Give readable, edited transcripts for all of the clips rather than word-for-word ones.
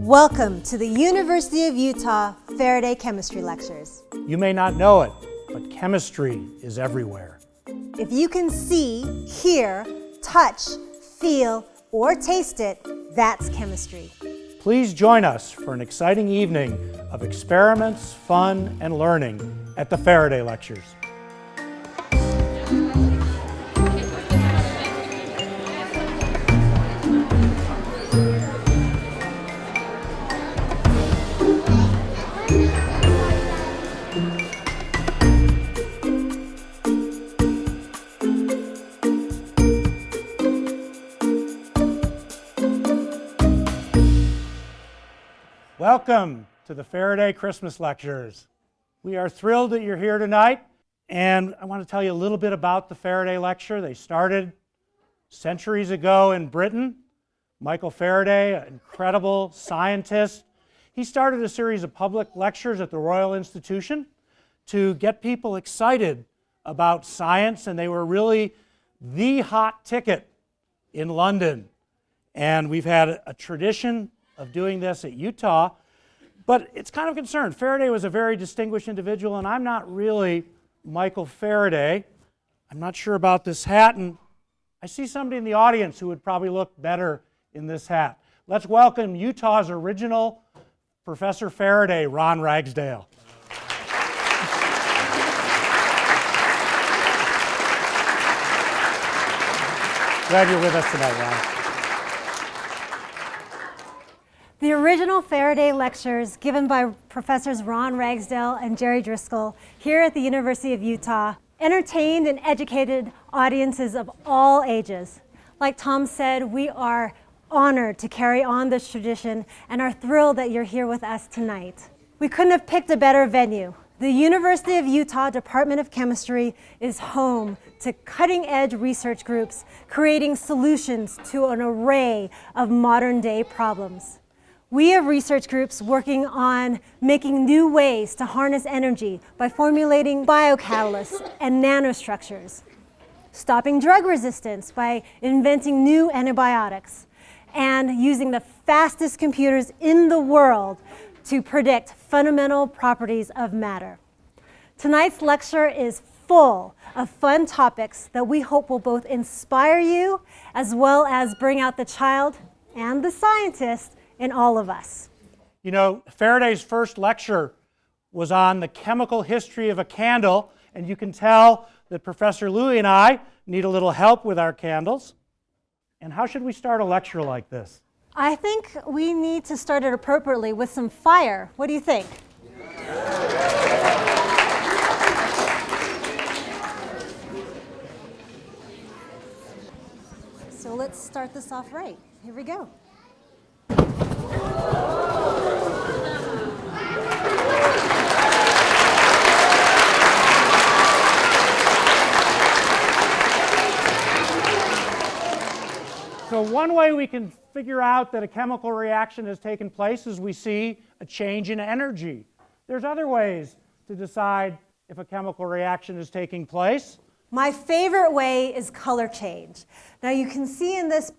Welcome to the University of Utah Faraday Chemistry Lectures. You may not know it, but chemistry is everywhere. If you can see, hear, touch, feel, or taste it, that's chemistry. Please join us for an exciting evening of experiments, fun, and learning at the Faraday Lectures. Welcome to the Faraday Christmas Lectures. We are thrilled that you're here tonight, and I want to tell you a little bit about the Faraday Lecture. They started centuries ago in Britain. Michael Faraday, an incredible scientist, he started a series of public lectures at the Royal Institution to get people excited about science, and they were really the hot ticket in London. And we've had a tradition of doing this at Utah, but it's kind of concerned. Faraday was a very distinguished individual, and I'm not really Michael Faraday. I'm not sure about this hat, and I see somebody in the audience who would probably look better in this hat. Let's welcome Utah's original Professor Faraday, Ron Ragsdale. Glad you're with us tonight, Ron. The original Faraday Lectures given by Professors Ron Ragsdale and Jerry Driscoll here at the University of Utah entertained and educated audiences of all ages. Like Tom said, we are honored to carry on this tradition and are thrilled that you're here with us tonight. We couldn't have picked a better venue. The University of Utah Department of Chemistry is home to cutting-edge research groups creating solutions to an array of modern-day problems. We have research groups working on making new ways to harness energy by formulating biocatalysts and nanostructures, stopping drug resistance by inventing new antibiotics, and using the fastest computers in the world to predict fundamental properties of matter. Tonight's lecture is full of fun topics that we hope will both inspire you as well as bring out the child and the scientist in all of us. You know, Faraday's first lecture was on the chemical history of a candle, and you can tell that Professor Louie and I need a little help with our candles. And how should we start a lecture like this? I think we need to start it appropriately with some fire. What do you think? So let's start this off right. Here we go. So one way we can figure out that a chemical reaction has taken place is we see a change in energy. There's other ways to decide if a chemical reaction is taking place. My favorite way is color change. Now you can see in this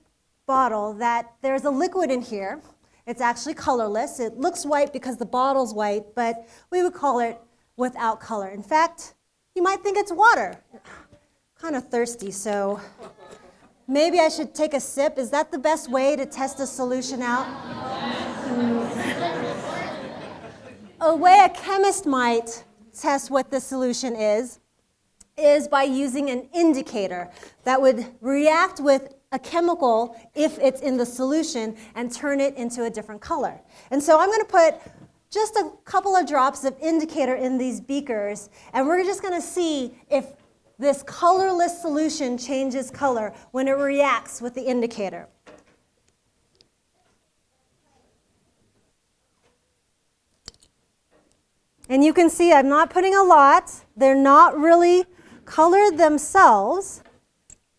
bottle that there's a liquid in here. It's actually colorless. It looks white because the bottle's white, but we would call it without color. In fact, you might think it's water. Kind of thirsty, so maybe I should take a sip. Is that the best way to test a solution out? A way a chemist might test what the solution is by using an indicator that would react with a chemical if it's in the solution and turn it into a different color. And so I'm going to put just a couple of drops of indicator in these beakers, and we're just going to see if this colorless solution changes color when it reacts with the indicator. And you can see I'm not putting a lot. They're not really colored themselves,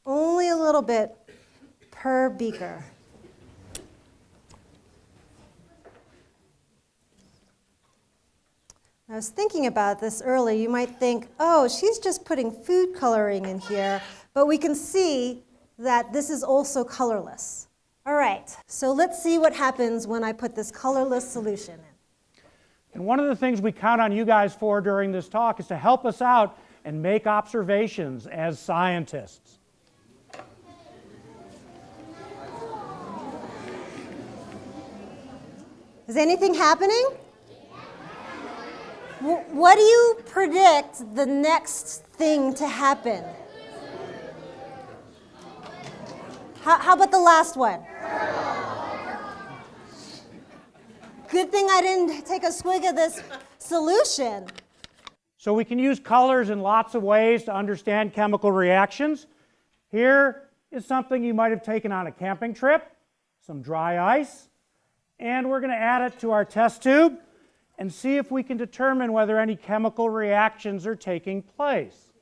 only a little bit per beaker. I was thinking about this earlier. You might think, oh, she's just putting food coloring in here, but we can see that this is also colorless. All right, so let's see what happens when I put this colorless solution in. And one of the things we count on you guys for during this talk is to help us out and make observations as scientists. Is anything happening? What do you predict the next thing to happen? How about the last one? Good thing I didn't take a swig of this solution. So we can use colors in lots of ways to understand chemical reactions. Here is something you might have taken on a camping trip, some dry ice, and we're going to add it to our test tube and see if we can determine whether any chemical reactions are taking place.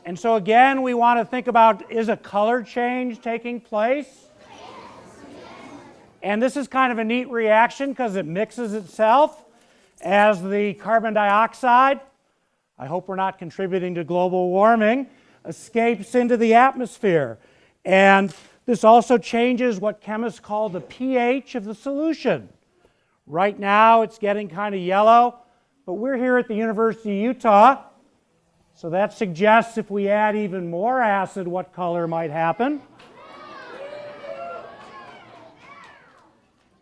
And so again, we want to think about, is a color change taking place? And this is kind of a neat reaction because it mixes itself as the carbon dioxide, I hope we're not contributing to global warming, escapes into the atmosphere. And this also changes what chemists call the pH of the solution. Right now it's getting kind of yellow, but we're here at the University of Utah, so that suggests if we add even more acid, what color might happen.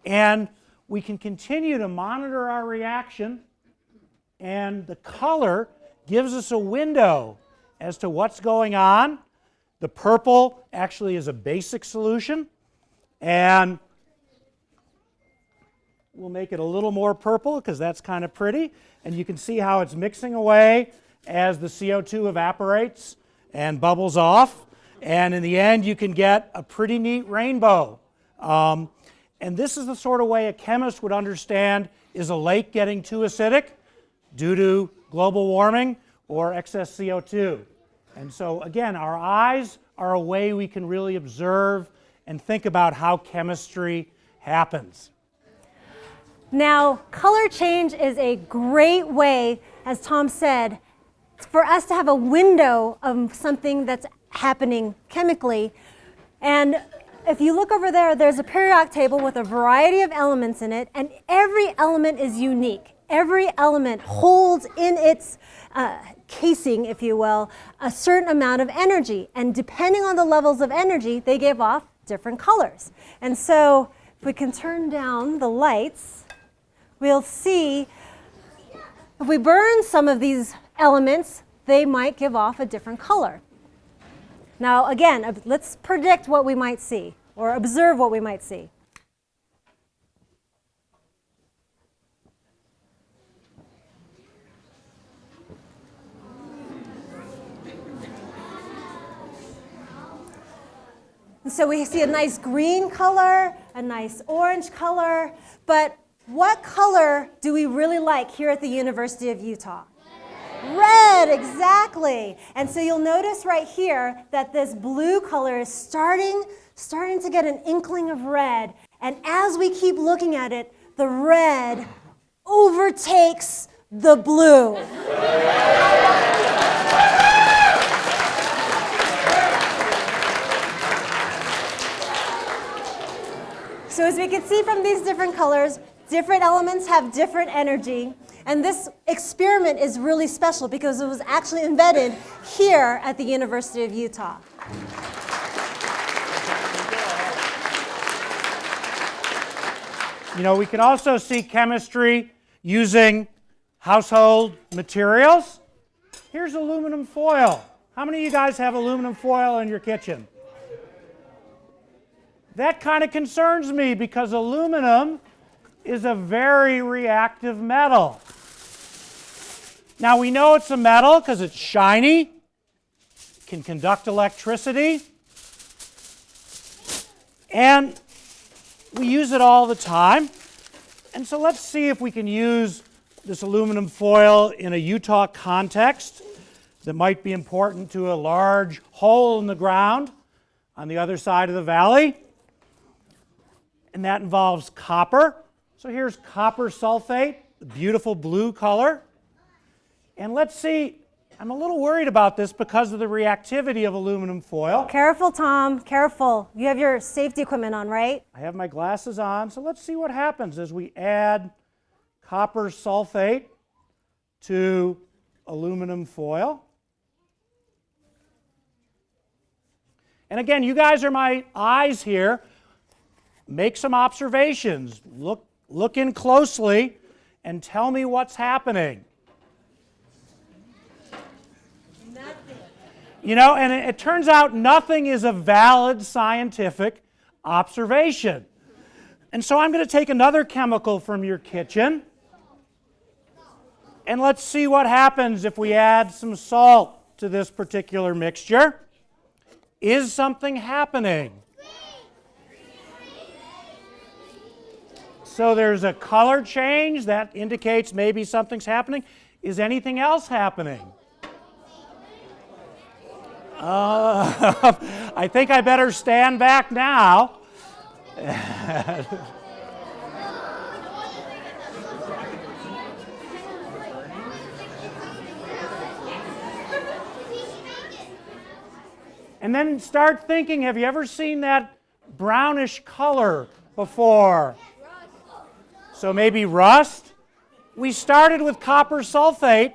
And we can continue to monitor our reaction, and the color gives us a window as to what's going on. The purple actually is a basic solution, and we'll make it a little more purple because that's kind of pretty, and you can see how it's mixing away as the CO2 evaporates and bubbles off, and in the end you can get a pretty neat rainbow. And this is the sort of way a chemist would understand, is a lake getting too acidic due to global warming or excess CO2? And so again, our eyes are a way we can really observe and think about how chemistry happens. Now, color change is a great way, as Tom said, for us to have a window of something that's happening chemically. And if you look over there, there's a periodic table with a variety of elements in it, and every element is unique. Every element holds in its casing, if you will, a certain amount of energy. And depending on the levels of energy, they give off different colors. And so if we can turn down the lights, we'll see if we burn some of these elements, they might give off a different color. Now again, let's predict what we might see, or observe what we might see. So we see a nice green color, a nice orange color, but what color do we really like here at the University of Utah? Red, exactly. And so you'll notice right here that this blue color is starting to get an inkling of red. And as we keep looking at it, the red overtakes the blue. So as we can see from these different colors, different elements have different energy. And this experiment is really special because it was actually invented here at the University of Utah. You know, we can also see chemistry using household materials. Here's aluminum foil. How many of you guys have aluminum foil in your kitchen? That kind of concerns me because aluminum is a very reactive metal. Now we know it's a metal because it's shiny, can conduct electricity, and we use it all the time. And so let's see if we can use this aluminum foil in a Utah context that might be important to a large hole in the ground on the other side of the valley. and that involves copper. So here's copper sulfate, the beautiful blue color. And let's see, I'm a little worried about this because of the reactivity of aluminum foil. Careful, Tom, careful. You have your safety equipment on, right? I have my glasses on, so let's see what happens as we add copper sulfate to aluminum foil. And again, you guys are my eyes here. Make some observations. Look in closely and tell me what's happening. Nothing. You know, and it turns out nothing is a valid scientific observation. And so I'm going to take another chemical from your kitchen, and let's see what happens if we add some salt to this particular mixture. Is something happening? So there's a color change that indicates maybe something's happening. Is anything else happening? I think I better stand back now. And then start thinking, have you ever seen that brownish color before? So maybe rust? We started with copper sulfate,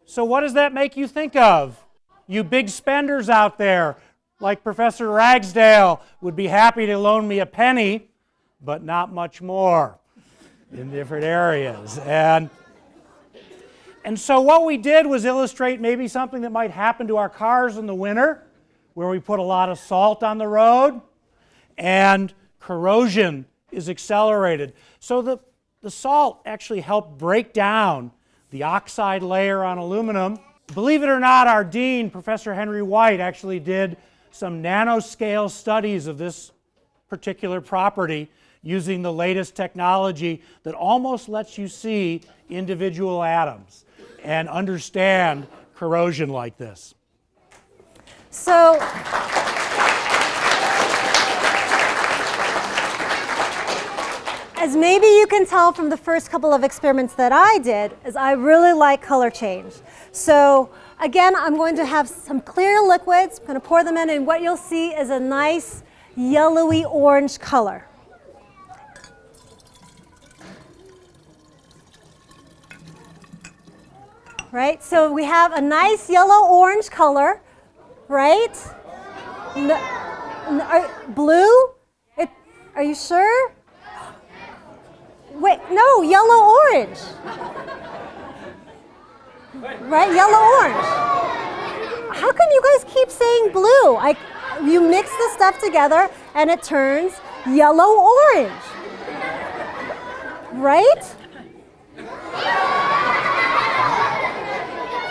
so what does that make you think of? You big spenders out there, like Professor Ragsdale, would be happy to loan me a penny, but not much more in different areas. And so what we did was illustrate maybe something that might happen to our cars in the winter, where we put a lot of salt on the road, and corrosion is accelerated. So the salt actually helped break down the oxide layer on aluminum. Believe it or not, our dean, Professor Henry White, actually did some nanoscale studies of this particular property using the latest technology that almost lets you see individual atoms and understand corrosion like this. So, as maybe you can tell from the first couple of experiments that I did, is I really like color change. So again, I'm going to have some clear liquids, I'm going to pour them in, and what you'll see is a nice yellowy orange color. Right, so we have a nice yellow-orange color, right? Blue? Are you sure? Wait, no, yellow-orange. Right, yellow-orange. How come you guys keep saying blue? You mix the stuff together and it turns yellow-orange. Right?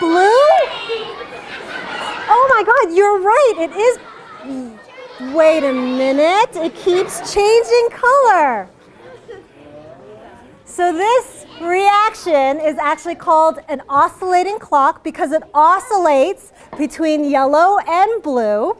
Blue? Oh my God, you're right. It is. Wait a minute. It keeps changing color. So this reaction is actually called an oscillating clock because it oscillates between yellow and blue.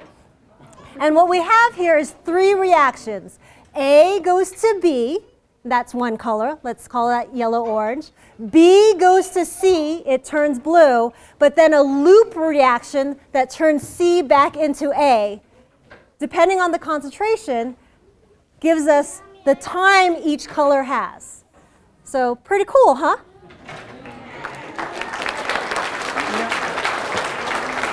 And what we have here is three reactions. A goes to B. That's one color. Let's call that yellow-orange. B goes to C, it turns blue, but then a loop reaction that turns C back into A, depending on the concentration, gives us the time each color has. So pretty cool, huh? Yeah.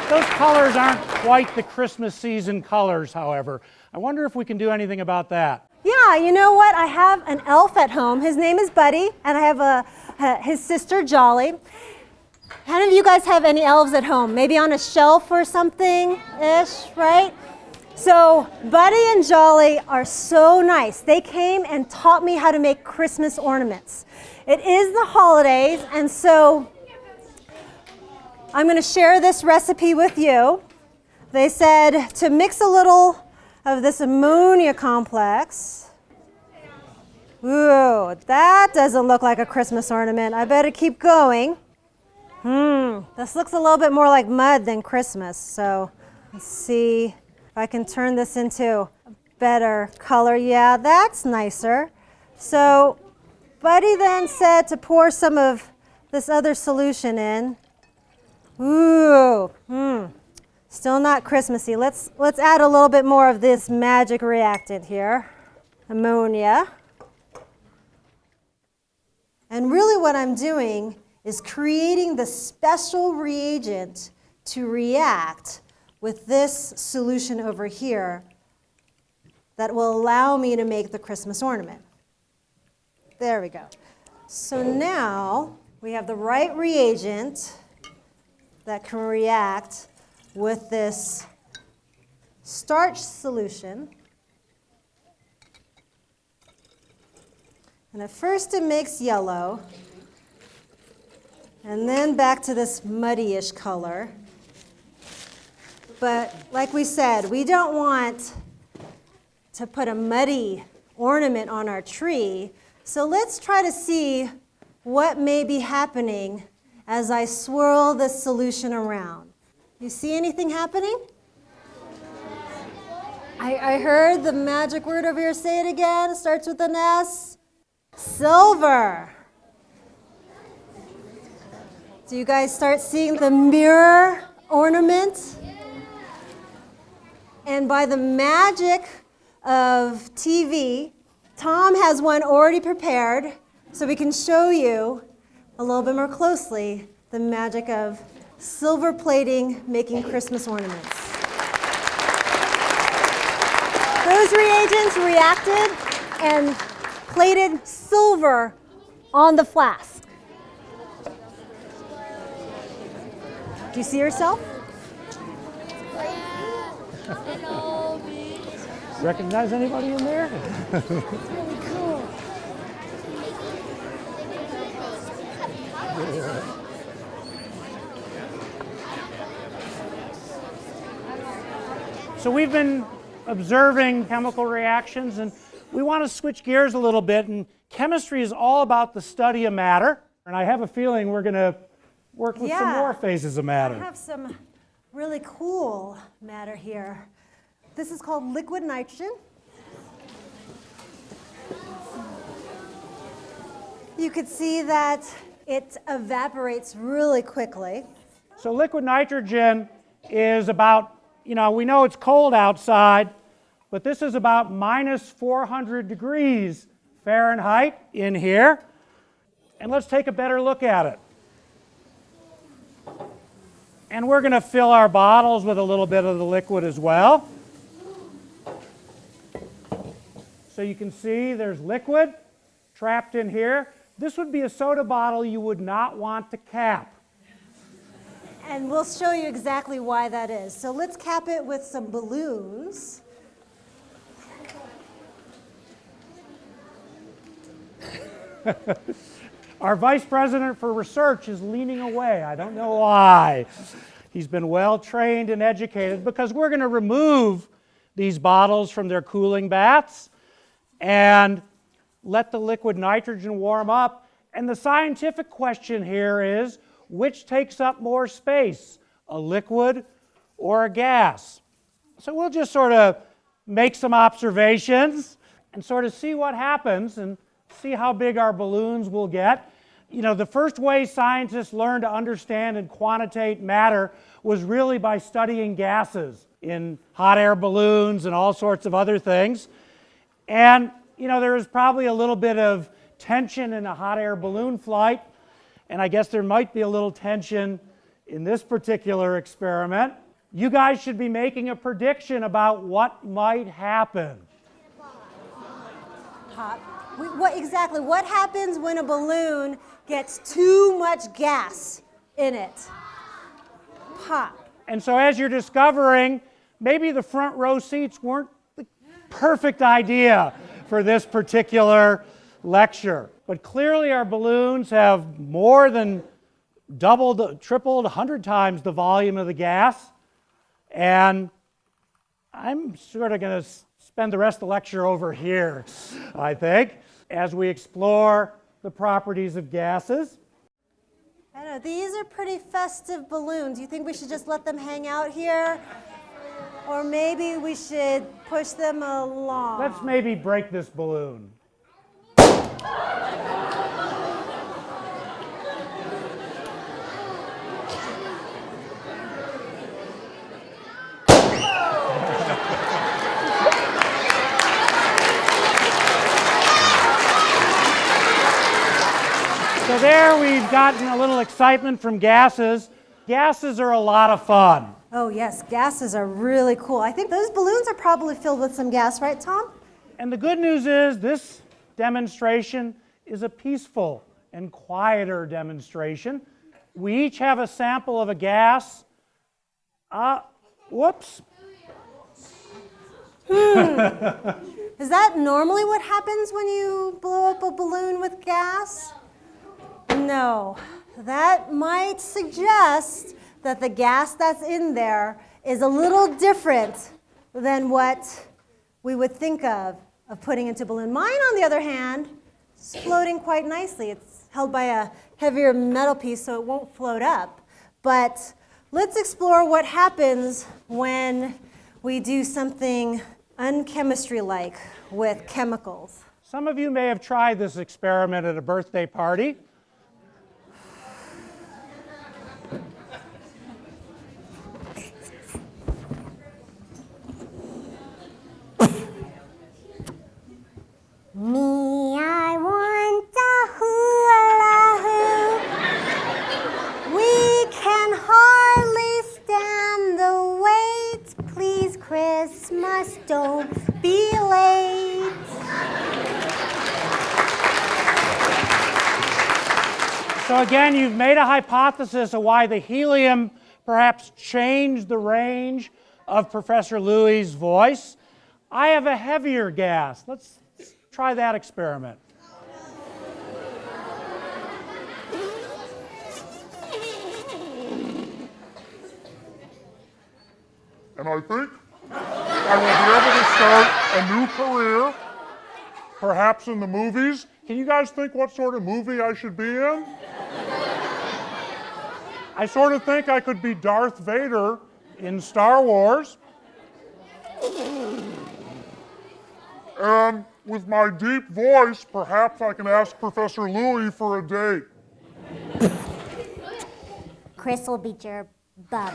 Those colors aren't quite the Christmas season colors, however. I wonder if we can do anything about that. Yeah, you know what? I have an elf at home. His name is Buddy, and I have his sister Jolly. How many of you guys have any elves at home? Maybe on a shelf or something-ish, right? So Buddy and Jolly are so nice. They came and taught me how to make Christmas ornaments. It is the holidays, and so I'm going to share this recipe with you. They said to mix a little of this ammonia complex. Ooh, that doesn't look like a Christmas ornament. I better keep going. This looks a little bit more like mud than Christmas. So let's see if I can turn this into a better color. Yeah, that's nicer. So Buddy then said to pour some of this other solution in. Ooh, still not Christmassy. Let's add a little bit more of this magic reactant here. Ammonia. And really what I'm doing is creating the special reagent to react with this solution over here that will allow me to make the Christmas ornament. There we go. So now we have the right reagent that can react with this starch solution. And at first it makes yellow, and then back to this muddy-ish color. But like we said, we don't want to put a muddy ornament on our tree. So let's try to see what may be happening as I swirl this solution around. You see anything happening? I heard the magic word over here. Say it again. It starts with an S. Silver. Do you guys start seeing the mirror ornament? And by the magic of TV, Tom has one already prepared, so we can show you a little bit more closely the magic of silver plating making Christmas ornaments. Those reagents reacted and plated silver on the flask. Do you see yourself? Recognize anybody in there? It's really cool. So we've been observing chemical reactions, and we want to switch gears a little bit. And chemistry is all about the study of matter. And I have a feeling we're going to work with some more phases of matter. I have some really cool matter here. This is called liquid nitrogen. You could see that it evaporates really quickly. So liquid nitrogen is about, we know it's cold outside, but this is about minus 400 degrees Fahrenheit in here. And let's take a better look at it. And we're going to fill our bottles with a little bit of the liquid as well. So you can see there's liquid trapped in here. This would be a soda bottle you would not want to cap. And we'll show you exactly why that is. So let's cap it with some balloons. Our vice president for research is leaning away. I don't know why. He's been well trained and educated, because we're going to remove these bottles from their cooling baths and let the liquid nitrogen warm up. And the scientific question here is, which takes up more space, a liquid or a gas? So we'll just sort of make some observations and sort of see what happens and see how big our balloons will get. The first way scientists learned to understand and quantitate matter was really by studying gases in hot air balloons and all sorts of other things. And there was probably a little bit of tension in a hot air balloon flight, and I guess there might be a little tension in this particular experiment. You guys should be making a prediction about what might happen. Pop. What happens when a balloon gets too much gas in it? Pop. And so as you're discovering, maybe the front row seats weren't the perfect idea for this particular lecture. But clearly our balloons have more than doubled, tripled, 100 times the volume of the gas. And I'm sort of going to spend the rest of the lecture over here, I think, as we explore the properties of gases. I don't know, these are pretty festive balloons. You think we should just let them hang out here? Or maybe we should push them along. Let's maybe break this balloon. So there we've gotten a little excitement from gases. Gases are a lot of fun. Oh yes, gases are really cool. I think those balloons are probably filled with some gas, right, Tom? And the good news is this demonstration is a peaceful and quieter demonstration. We each have a sample of a gas. Whoops. Is that normally what happens when you blow up a balloon with gas? No. That might suggest that the gas that's in there is a little different than what we would think of putting into a balloon. Mine, on the other hand, is floating quite nicely. It's held by a heavier metal piece, so it won't float up. But let's explore what happens when we do something unchemistry-like with chemicals. Some of you may have tried this experiment at a birthday party. Me, I want a hula hoop. We can hardly stand the wait. Please, Christmas, don't be late. So again, you've made a hypothesis of why the helium perhaps changed the range of Professor Louie's voice. I have a heavier gas. Let's try that experiment. And I think I will be able to start a new career, perhaps in the movies. Can you guys think what sort of movie I should be in? I sort of think I could be Darth Vader in Star Wars. And with my deep voice, perhaps I can ask Professor Louie for a date. Chris will beat your bum.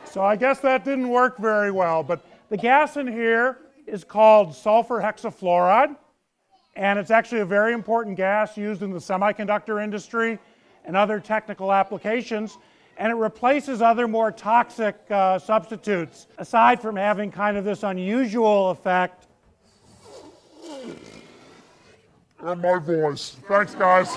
So I guess that didn't work very well, but the gas in here is called sulfur hexafluoride, and it's actually a very important gas used in the semiconductor industry and other technical applications, and it replaces other more toxic substitutes, aside from having kind of this unusual effect. And my voice. Thanks, guys.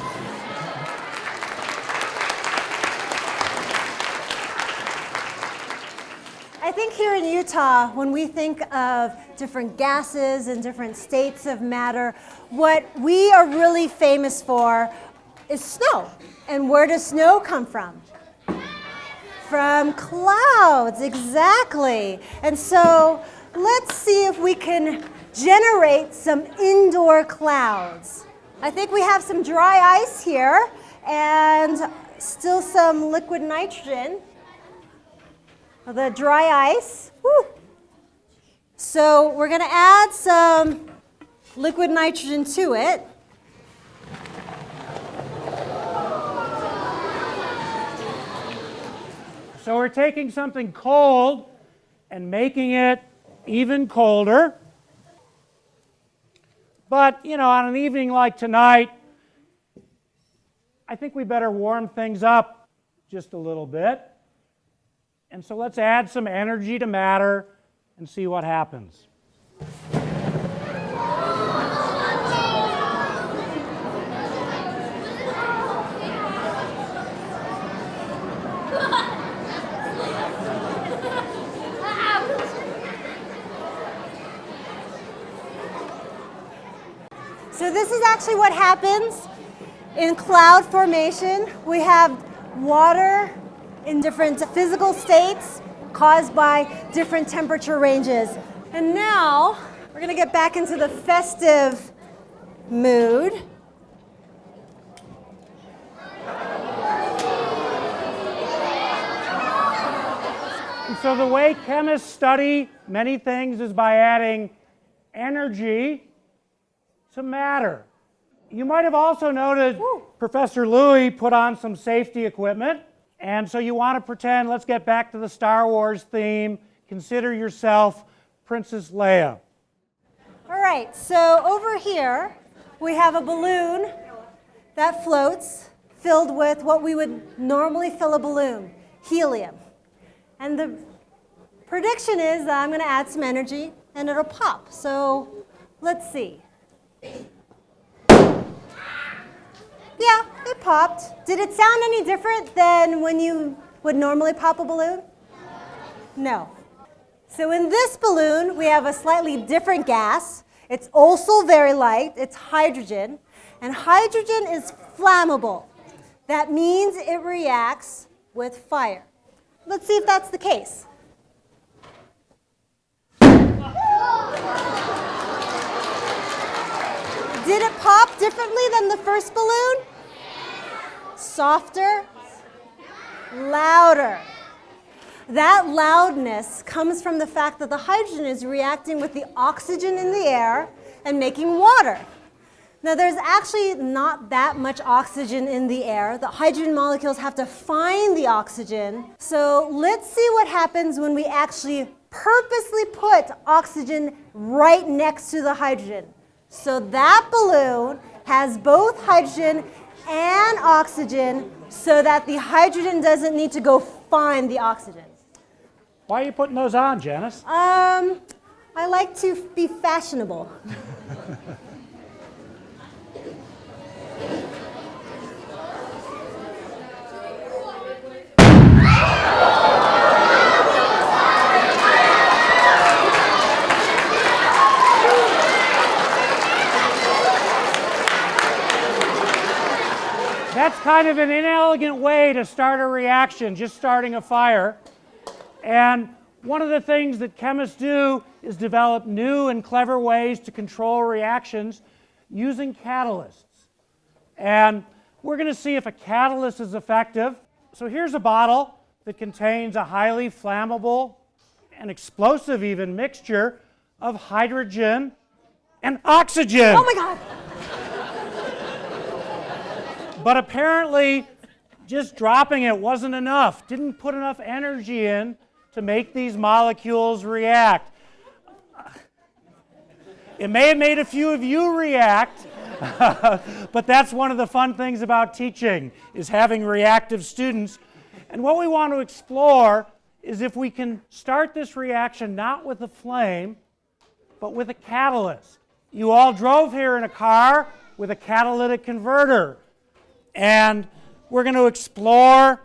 I think here in Utah, when we think of different gases and different states of matter, what we are really famous for is snow. And where does snow come from? From clouds, exactly. And so let's see if we can generate some indoor clouds. I think we have some dry ice here and still some liquid nitrogen. The dry ice. Woo. So we're going to add some liquid nitrogen to it. So we're taking something cold and making it even colder. But, you know, on an evening like tonight, I think we better warm things up just a little bit. And so let's add some energy to matter and see what happens. So this is actually what happens in cloud formation. We have water in different physical states caused by different temperature ranges. And now we're going to get back into the festive mood. so the way chemists study many things is by adding energy to matter. You might have also noted Professor Louie put on some safety equipment. And so you want to pretend, let's get back to the Star Wars theme, consider yourself Princess Leia. All right, so over here we have a balloon that floats filled with what we would normally fill a balloon, helium. And the prediction is that I'm going to add some energy and it'll pop. So let's see. Yeah, it popped. Did it sound any different than when you would normally pop a balloon? No. So in this balloon, we have a slightly different gas. It's also very light. It's hydrogen. And hydrogen is flammable. That means it reacts with fire. Let's see if that's the case. Did it pop differently than the first balloon? Softer, louder. That loudness comes from the fact that the hydrogen is reacting with the oxygen in the air and making water. Now, there's actually not that much oxygen in the air. The hydrogen molecules have to find the oxygen. So let's see what happens when we actually purposely put oxygen right next to the hydrogen. So that balloon has both hydrogen and oxygen so that the hydrogen doesn't need to go find the oxygen. Why are you putting those on, Janis? I like to be fashionable. That's kind of an inelegant way to start a reaction, just starting a fire. And one of the things that chemists do is develop new and clever ways to control reactions using catalysts. And we're going to see if a catalyst is effective. So here's a bottle that contains a highly flammable and explosive even mixture of hydrogen and oxygen. Oh my God! But apparently, just dropping it wasn't enough. Didn't put enough energy in to make these molecules react. It may have made a few of you react, but that's one of the fun things about teaching, is having reactive students. And what we want to explore is if we can start this reaction not with a flame, but with a catalyst. You all drove here in a car with a catalytic converter. And we're going to explore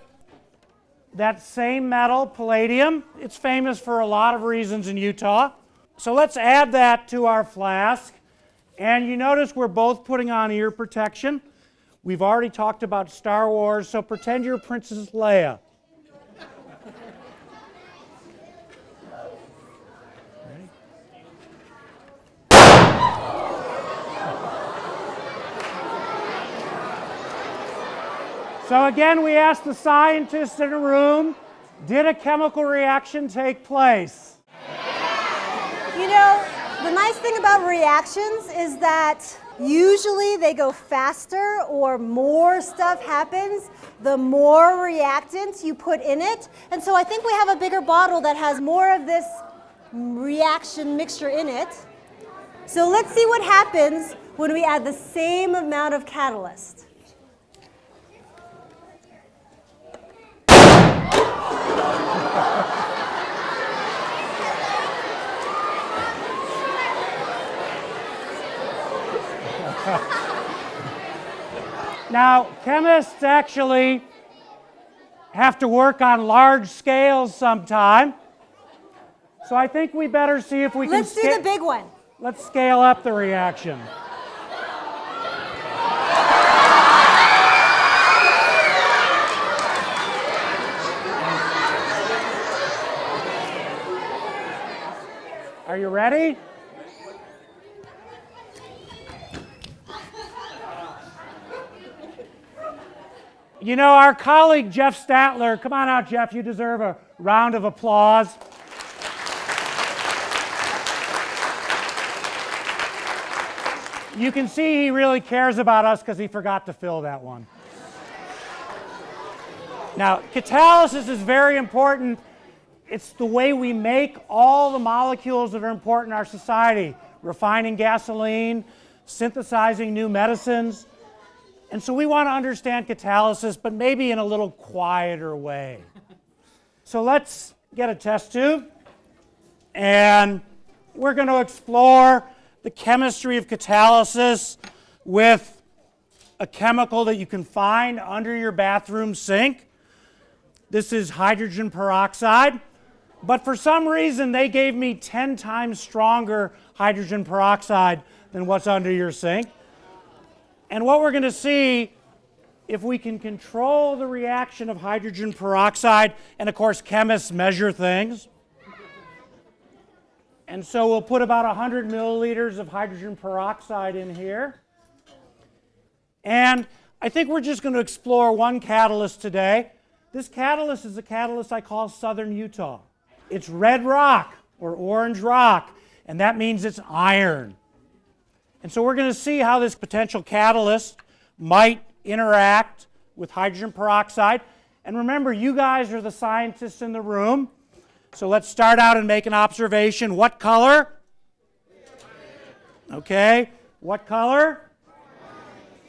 that same metal, palladium. It's famous for a lot of reasons in Utah. So let's add that to our flask. And you notice we're both putting on ear protection. We've already talked about Star Wars, so pretend you're Princess Leia. So again, we asked the scientists in a room, did a chemical reaction take place? You know, the nice thing about reactions is that usually they go faster or more stuff happens the more reactants you put in it. And so I think we have a bigger bottle that has more of this reaction mixture in it. So let's see what happens when we add the same amount of catalyst. Now, chemists actually have to work on large scales sometime. So I think we better see if we can... Let's do the big one. Let's scale up the reaction. Are you ready? You know, our colleague Jeff Statler, come on out, Jeff, you deserve a round of applause. You can see he really cares about us because he forgot to fill that one. Now, catalysis is very important. It's the way we make all the molecules that are important in our society. Refining gasoline, synthesizing new medicines. And so we want to understand catalysis, but maybe in a little quieter way. So let's get a test tube, and we're going to explore the chemistry of catalysis with a chemical that you can find under your bathroom sink. This is hydrogen peroxide, but for some reason they gave me 10 times stronger hydrogen peroxide than what's under your sink. And what we're going to see, if we can control the reaction of hydrogen peroxide, and of course chemists measure things. And so we'll put about 100 milliliters of hydrogen peroxide in here. And I think we're just going to explore one catalyst today. This catalyst is a catalyst I call Southern Utah. It's red rock or orange rock, and that means it's iron. And so we're going to see how this potential catalyst might interact with hydrogen peroxide. And remember, you guys are the scientists in the room. So let's start out and make an observation. What color? Okay. What color?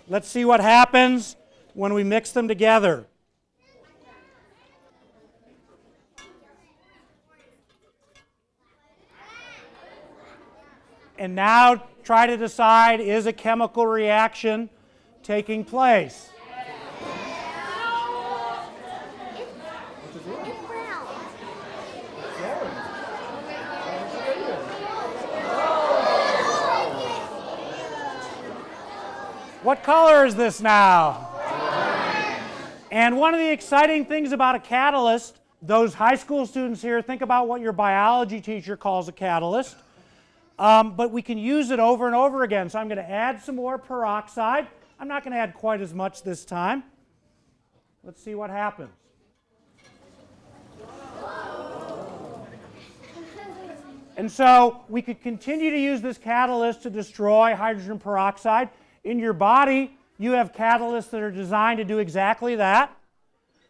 Let's see what happens when we mix them together. And now try to decide, is a chemical reaction taking place? What color is this now? And one of the exciting things about a catalyst, those high school students here, think about what your biology teacher calls a catalyst. But we can use it over and over again. So I'm going to add some more peroxide. I'm not going to add quite as much this time. Let's see what happens. And so we could continue to use this catalyst to destroy hydrogen peroxide. In your body, you have catalysts that are designed to do exactly that,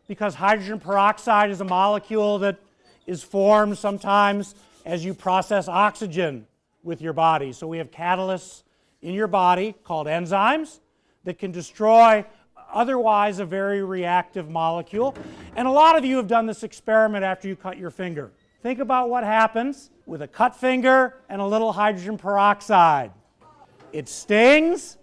because hydrogen peroxide is a molecule that is formed sometimes as you process oxygen with your body. So we have catalysts in your body called enzymes that can destroy otherwise a very reactive molecule. And a lot of you have done this experiment after you cut your finger. Think about what happens with a cut finger and a little hydrogen peroxide. It stings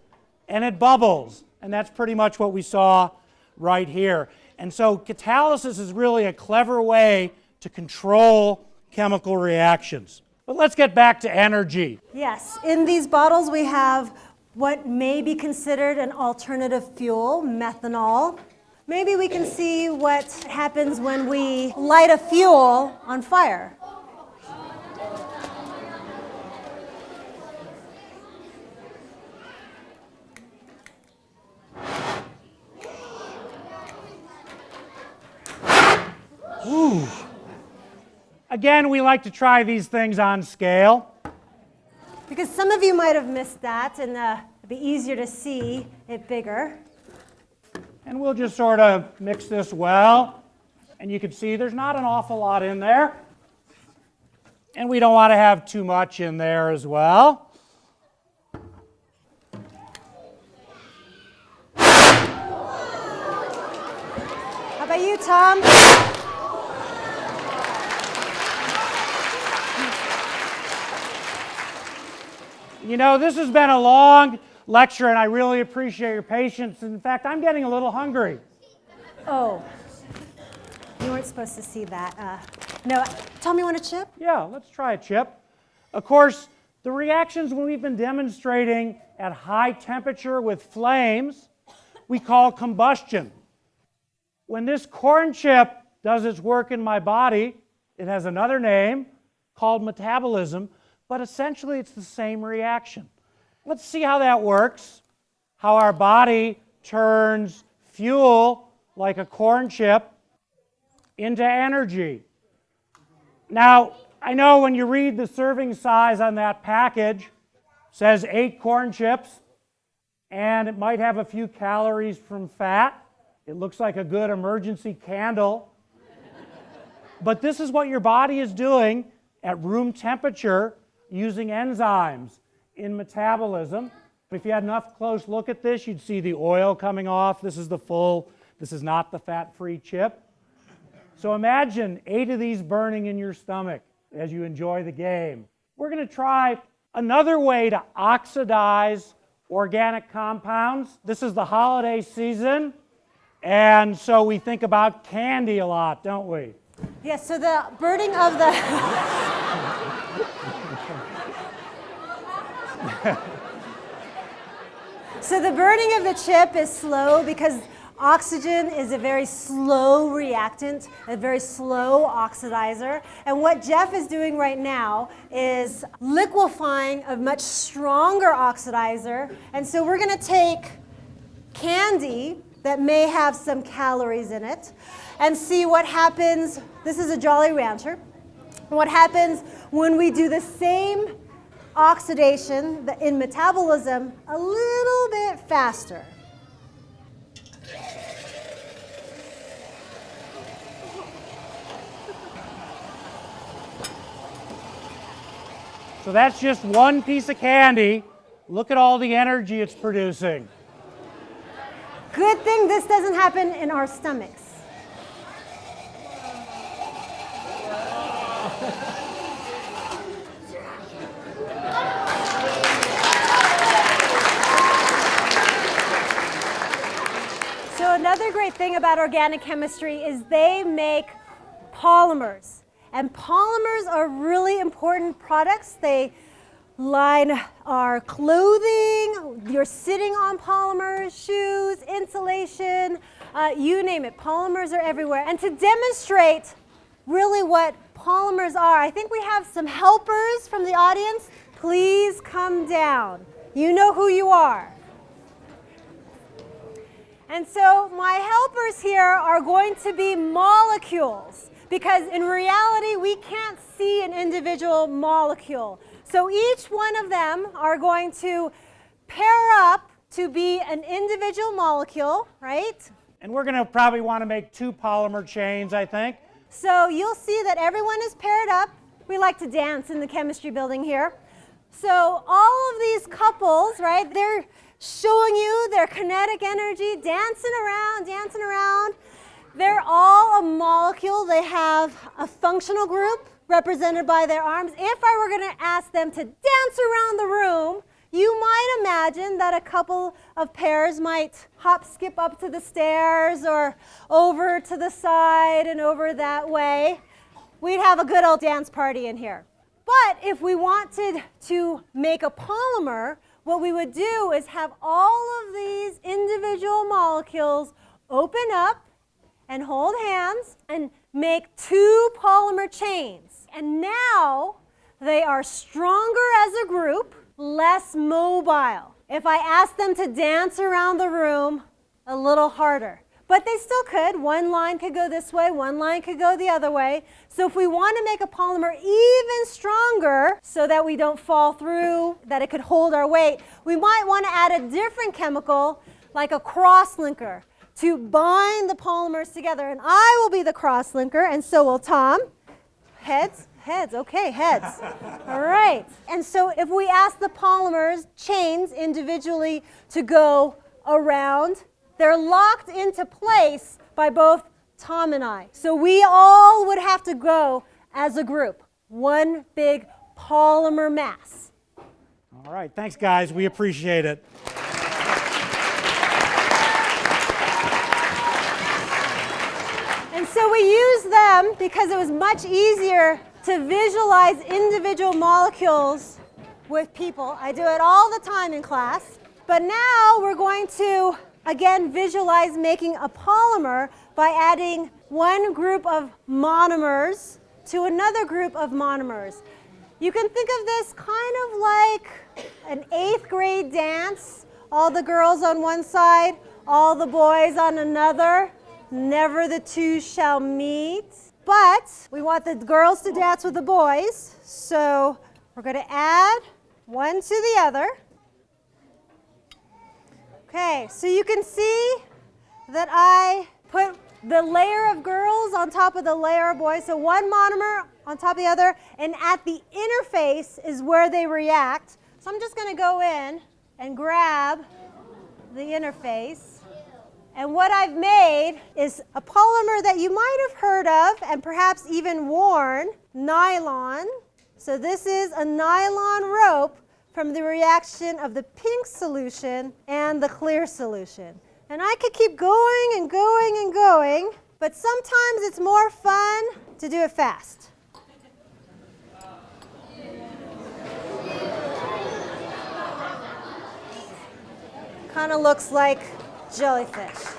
and it bubbles, and that's pretty much what we saw right here. And so catalysis is really a clever way to control chemical reactions. But let's get back to energy. Yes, in these bottles we have what may be considered an alternative fuel, methanol. Maybe we can see what happens when we light a fuel on fire. Ooh. Again, we like to try these things on scale. Because some of you might have missed that, and it'd be easier to see it bigger. And we'll just sort of mix this well. And you can see there's not an awful lot in there. And we don't want to have too much in there as well. How about you, Tom? You know, this has been a long lecture, and I really appreciate your patience. In fact, I'm getting a little hungry. Oh, you weren't supposed to see that. No, Tom, you want a chip? Yeah, let's try a chip. Of course, the reactions we've been demonstrating at high temperature with flames, we call combustion. When this corn chip does its work in my body, it has another name called metabolism, but essentially it's the same reaction. Let's see how that works, how our body turns fuel like a corn chip into energy. Now, I know when you read the serving size on that package, it says 8 corn chips, and it might have a few calories from fat. It looks like a good emergency candle. But this is what your body is doing at room temperature using enzymes in metabolism. If you had enough close look at this, you'd see the oil coming off. This is the full, this is not the fat-free chip. So imagine 8 of these burning in your stomach as you enjoy the game. We're going to try another way to oxidize organic compounds. This is the holiday season, and so we think about candy a lot, don't we? Yes, so the burning of the... So the burning of the chip is slow because oxygen is a very slow reactant, a very slow oxidizer. And what Jeff is doing right now is liquefying a much stronger oxidizer. And so we're going to take candy that may have some calories in it and see what happens. This is a Jolly Rancher. What happens when we do the same oxidation in metabolism a little bit faster. So that's just one piece of candy. Look at all the energy it's producing. Good thing this doesn't happen in our stomachs. So another great thing about organic chemistry is they make polymers. And polymers are really important products. They line our clothing. You're sitting on polymers, shoes, insulation, you name it. Polymers are everywhere. And to demonstrate really what polymers are, I think we have some helpers from the audience. Please come down. You know who you are. And so my helpers here are going to be molecules, because in reality we can't see an individual molecule. So each one of them are going to pair up to be an individual molecule, right? And we're going to probably want to make 2 polymer chains, I think. So you'll see that everyone is paired up. We like to dance in the chemistry building here. So all of these couples, right, they're showing you their kinetic energy, dancing around, dancing around. They're all a molecule. They have a functional group represented by their arms. If I were going to ask them to dance around the room, you might imagine that a couple of pairs might hop, skip up to the stairs or over to the side and over that way. We'd have a good old dance party in here. But if we wanted to make a polymer, what we would do is have all of these individual molecules open up and hold hands and make 2 polymer chains. And now they are stronger as a group, less mobile. If I asked them to dance around the room, a little harder. But they still could. One line could go this way, one line could go the other way. So if we want to make a polymer even stronger so that we don't fall through, that it could hold our weight, we might want to add a different chemical like a cross-linker to bind the polymers together. And I will be the cross-linker, and so will Tom. Heads? Heads, okay, heads. All right. And so if we ask the polymers chains individually to go around, they're locked into place by both Tom and I. So we all would have to go as a group, one big polymer mass. All right, thanks guys, we appreciate it. And so we used them because it was much easier to visualize individual molecules with people. I do it all the time in class. But now we're going to again visualize making a polymer by adding one group of monomers to another group of monomers. You can think of this kind of like an 8th grade dance. All the girls on one side, all the boys on another. Never the two shall meet. But we want the girls to dance with the boys. So we're going to add one to the other. Okay, so you can see that I put the layer of girls on top of the layer of boys. So one monomer on top of the other, and at the interface is where they react. So I'm just going to go in and grab the interface. And what I've made is a polymer that you might have heard of and perhaps even worn, nylon. So this is a nylon rope from the reaction of the pink solution and the clear solution. And I could keep going and going and going, but sometimes it's more fun to do it fast. Kind of looks like jellyfish.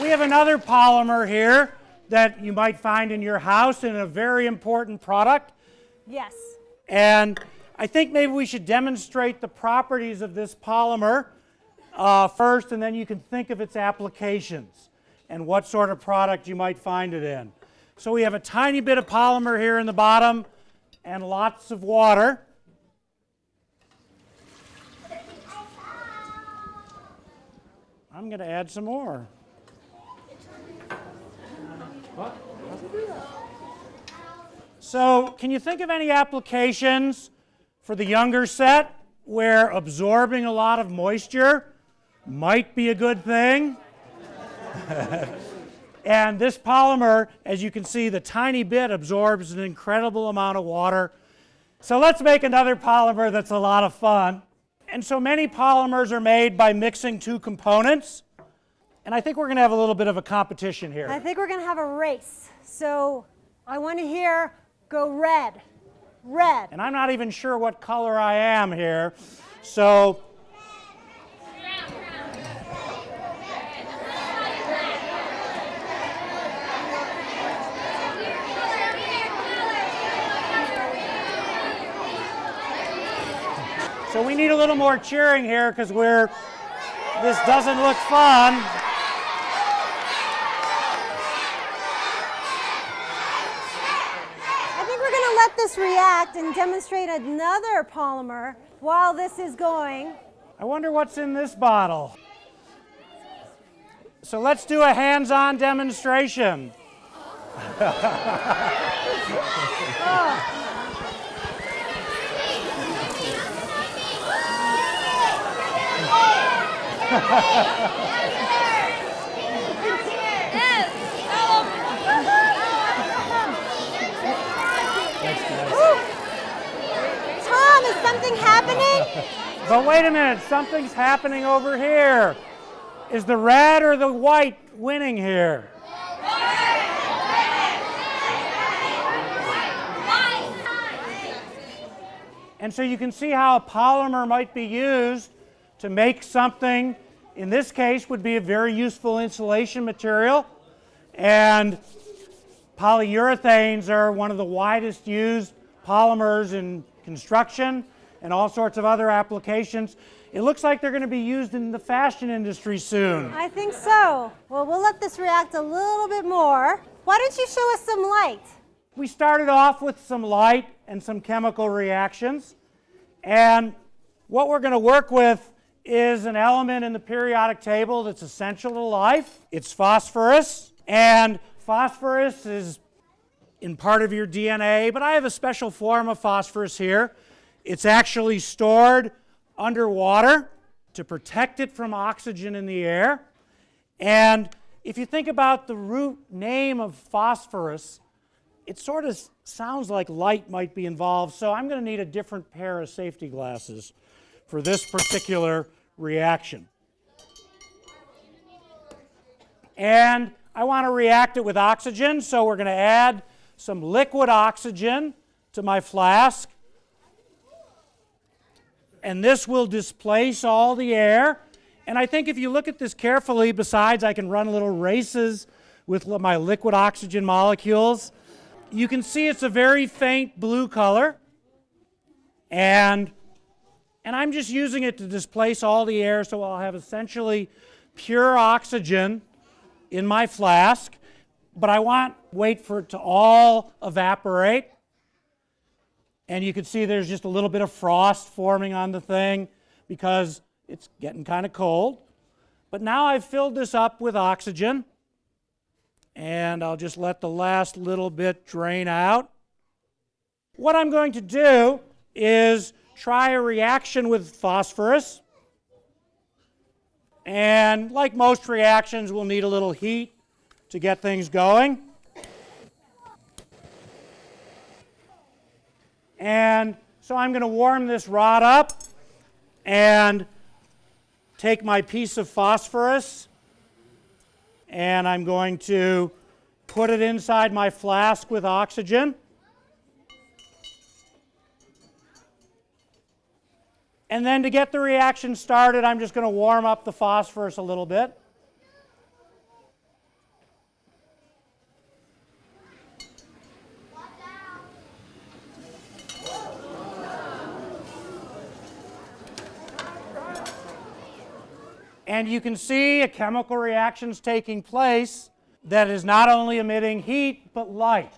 We have another polymer here that you might find in your house in a very important product. Yes. And I think maybe we should demonstrate the properties of this polymer first, and then you can think of its applications and what sort of product you might find it in. So we have a tiny bit of polymer here in the bottom and lots of water. I'm going to add some more. So can you think of any applications for the younger set where absorbing a lot of moisture might be a good thing? And this polymer, as you can see, the tiny bit absorbs an incredible amount of water. So let's make another polymer that's a lot of fun. And so many polymers are made by mixing two components. And I think we're going to have a little bit of a competition here. I think we're going to have a race. So I want to hear go red. Red. And I'm not even sure what color I am here. So we need a little more cheering here because this doesn't look fun. I think we're going to let this react and demonstrate another polymer while this is going. I wonder what's in this bottle. So let's do a hands-on demonstration. Tom, is something happening? But wait a minute, something's happening over here. Is the red or the white winning here? And so you can see how a polymer might be used to make something, in this case, would be a very useful insulation material. And polyurethanes are one of the widest used polymers in construction and all sorts of other applications. It looks like they're going to be used in the fashion industry soon. I think so. Well, we'll let this react a little bit more. Why don't you show us some light? We started off with some light and some chemical reactions. And what we're going to work with is an element in the periodic table that's essential to life. It's phosphorus. And phosphorus is in part of your DNA, but I have a special form of phosphorus here. It's actually stored underwater to protect it from oxygen in the air. And if you think about the root name of phosphorus, it sort of sounds like light might be involved, so I'm going to need a different pair of safety glasses for this particular reaction. And I want to react it with oxygen, so we're going to add some liquid oxygen to my flask. And this will displace all the air. And I think if you look at this carefully, besides I can run little races with my liquid oxygen molecules, you can see it's a very faint blue color. And And I'm just using it to displace all the air, so I'll have essentially pure oxygen in my flask, but I wait for it to all evaporate. And you can see there's just a little bit of frost forming on the thing because it's getting kind of cold. But now I've filled this up with oxygen, and I'll just let the last little bit drain out. What I'm going to do is try a reaction with phosphorus. And like most reactions, we'll need a little heat to get things going. And so I'm going to warm this rod up and take my piece of phosphorus, and I'm going to put it inside my flask with oxygen. And then to get the reaction started, I'm just going to warm up the phosphorus a little bit. And you can see a chemical reaction is taking place that is not only emitting heat, but light,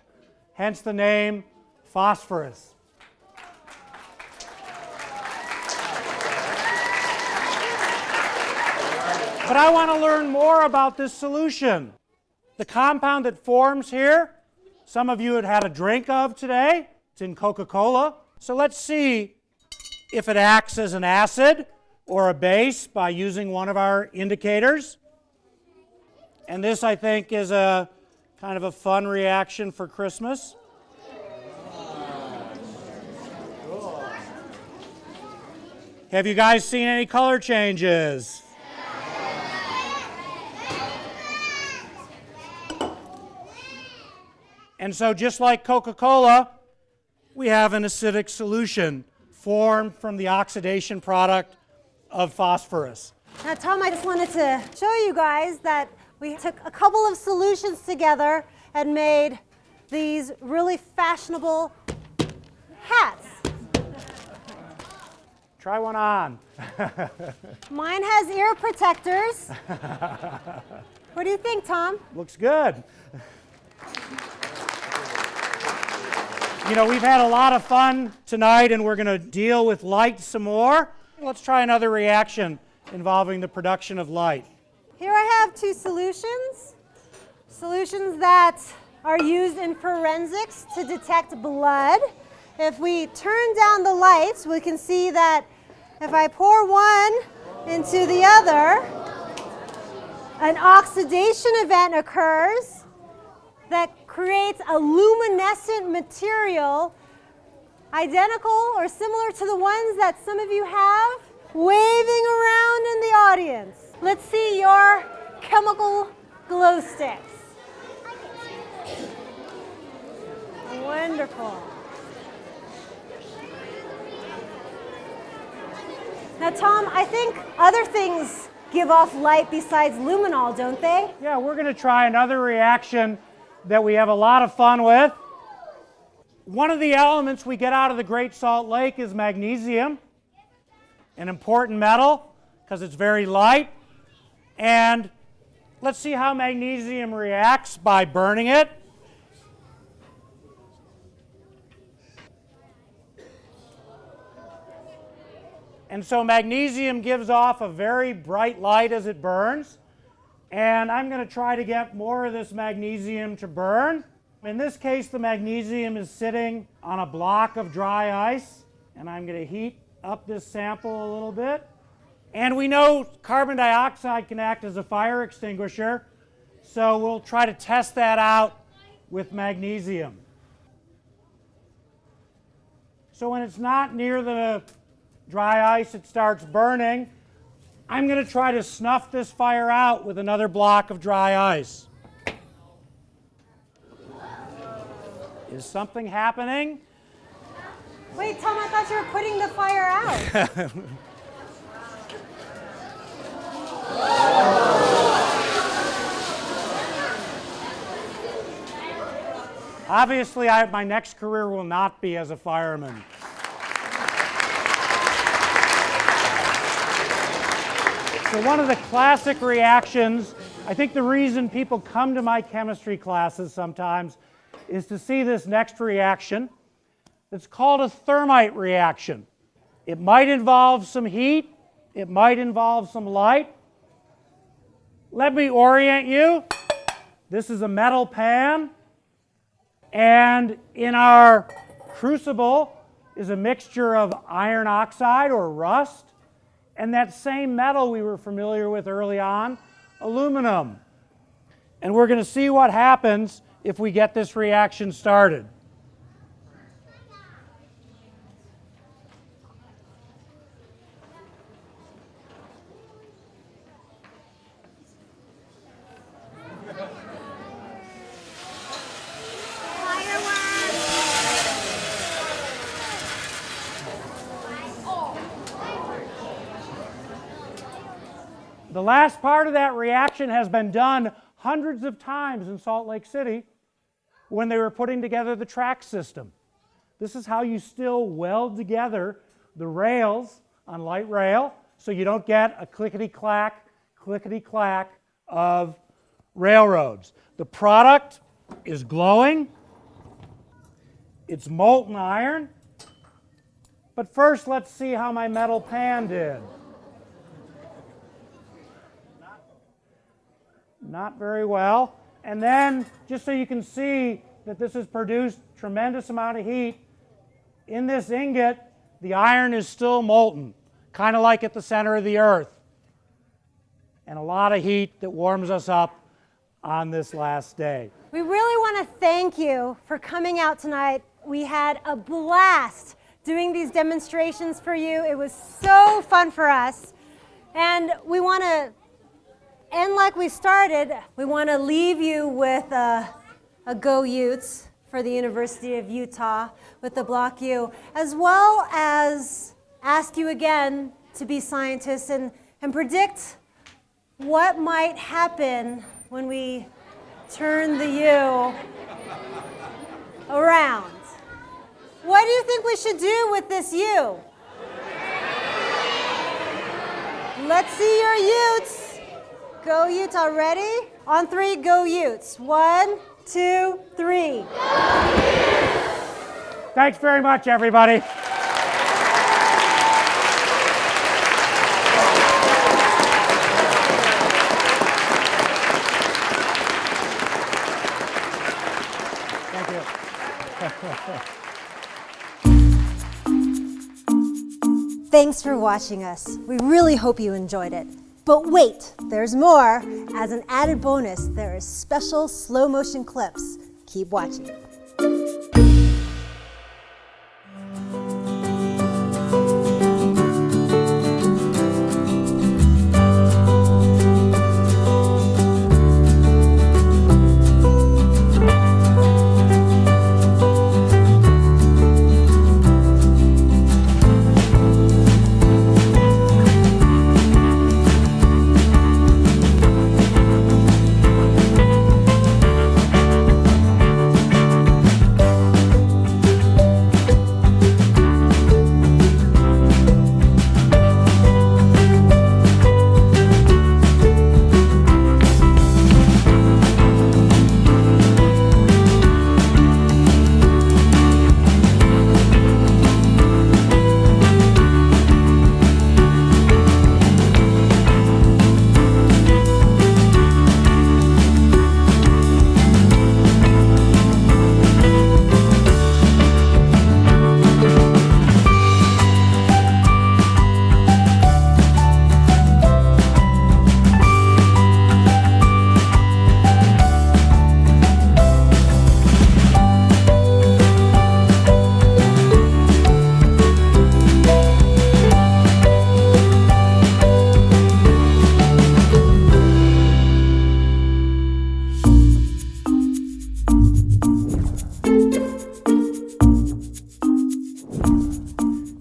hence the name phosphorus. But I want to learn more about this solution. The compound that forms here, some of you had had a drink of today. It's in Coca-Cola. So let's see if it acts as an acid or a base by using one of our indicators. And this, I think, is a kind of a fun reaction for Christmas. Have you guys seen any color changes? And so just like Coca-Cola, we have an acidic solution formed from the oxidation product of phosphorus. Now, Tom, I just wanted to show you guys that we took a couple of solutions together and made these really fashionable hats. Try one on. Mine has ear protectors. What do you think, Tom? Looks good. You know, we've had a lot of fun tonight, and we're going to deal with light some more. Let's try another reaction involving the production of light. Here I have two solutions that are used in forensics to detect blood. If we turn down the lights, we can see that if I pour one into the other, an oxidation event occurs that creates a luminescent material identical or similar to the ones that some of you have waving around in the audience. Let's see your chemical glow sticks. Wonderful. Now, Tom, I think other things give off light besides luminol, don't they? Yeah, we're going to try another reaction that we have a lot of fun with. One of the elements we get out of the Great Salt Lake is magnesium, an important metal because it's very light. And let's see how magnesium reacts by burning it. And so magnesium gives off a very bright light as it burns. And I'm going to try to get more of this magnesium to burn. In this case, the magnesium is sitting on a block of dry ice. And I'm going to heat up this sample a little bit. And we know carbon dioxide can act as a fire extinguisher. So we'll try to test that out with magnesium. So when it's not near the dry ice, it starts burning. I'm going to try to snuff this fire out with another block of dry ice. Is something happening? Wait, Tom, I thought you were putting the fire out. Obviously, my next career will not be as a fireman. So one of the classic reactions, I think the reason people come to my chemistry classes sometimes is to see this next reaction. It's called a thermite reaction. It might involve some heat, it might involve some light. Let me orient you. This is a metal pan, and in our crucible is a mixture of iron oxide or rust, and that same metal we were familiar with early on, aluminum. And we're going to see what happens if we get this reaction started. The last part of that reaction has been done hundreds of times in Salt Lake City when they were putting together the track system. This is how you still weld together the rails on light rail so you don't get a clickety-clack of railroads. The product is glowing. It's molten iron. But first, let's see how my metal pan did. Not very well. And then, just so you can see that this has produced a tremendous amount of heat, in this ingot, the iron is still molten, kind of like at the center of the Earth. And a lot of heat that warms us up on this last day. We really want to thank you for coming out tonight. We had a blast doing these demonstrations for you. It was so fun for us. And we want to end like we started. We want to leave you with a Go Utes for the University of Utah with the Block U, as well as ask you again to be scientists and predict what might happen when we turn the U around. What do you think we should do with this U? Let's see your Utes. Go Utah, ready? On three, go Utes. 1, 2, 3. Thanks very much, everybody. Thank you. Thanks for watching us. We really hope you enjoyed it. But wait, there's more. As an added bonus, there are special slow motion clips. Keep watching.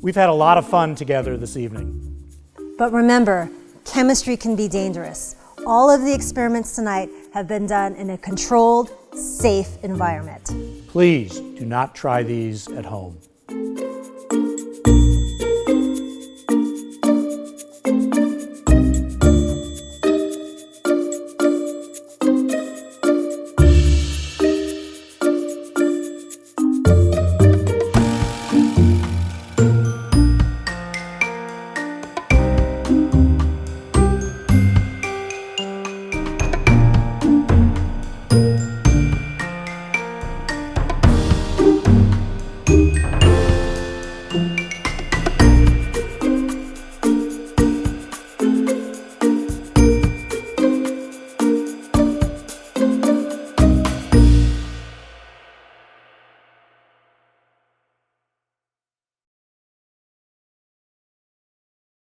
We've had a lot of fun together this evening. But remember, chemistry can be dangerous. All of the experiments tonight have been done in a controlled, safe environment. Please do not try these at home.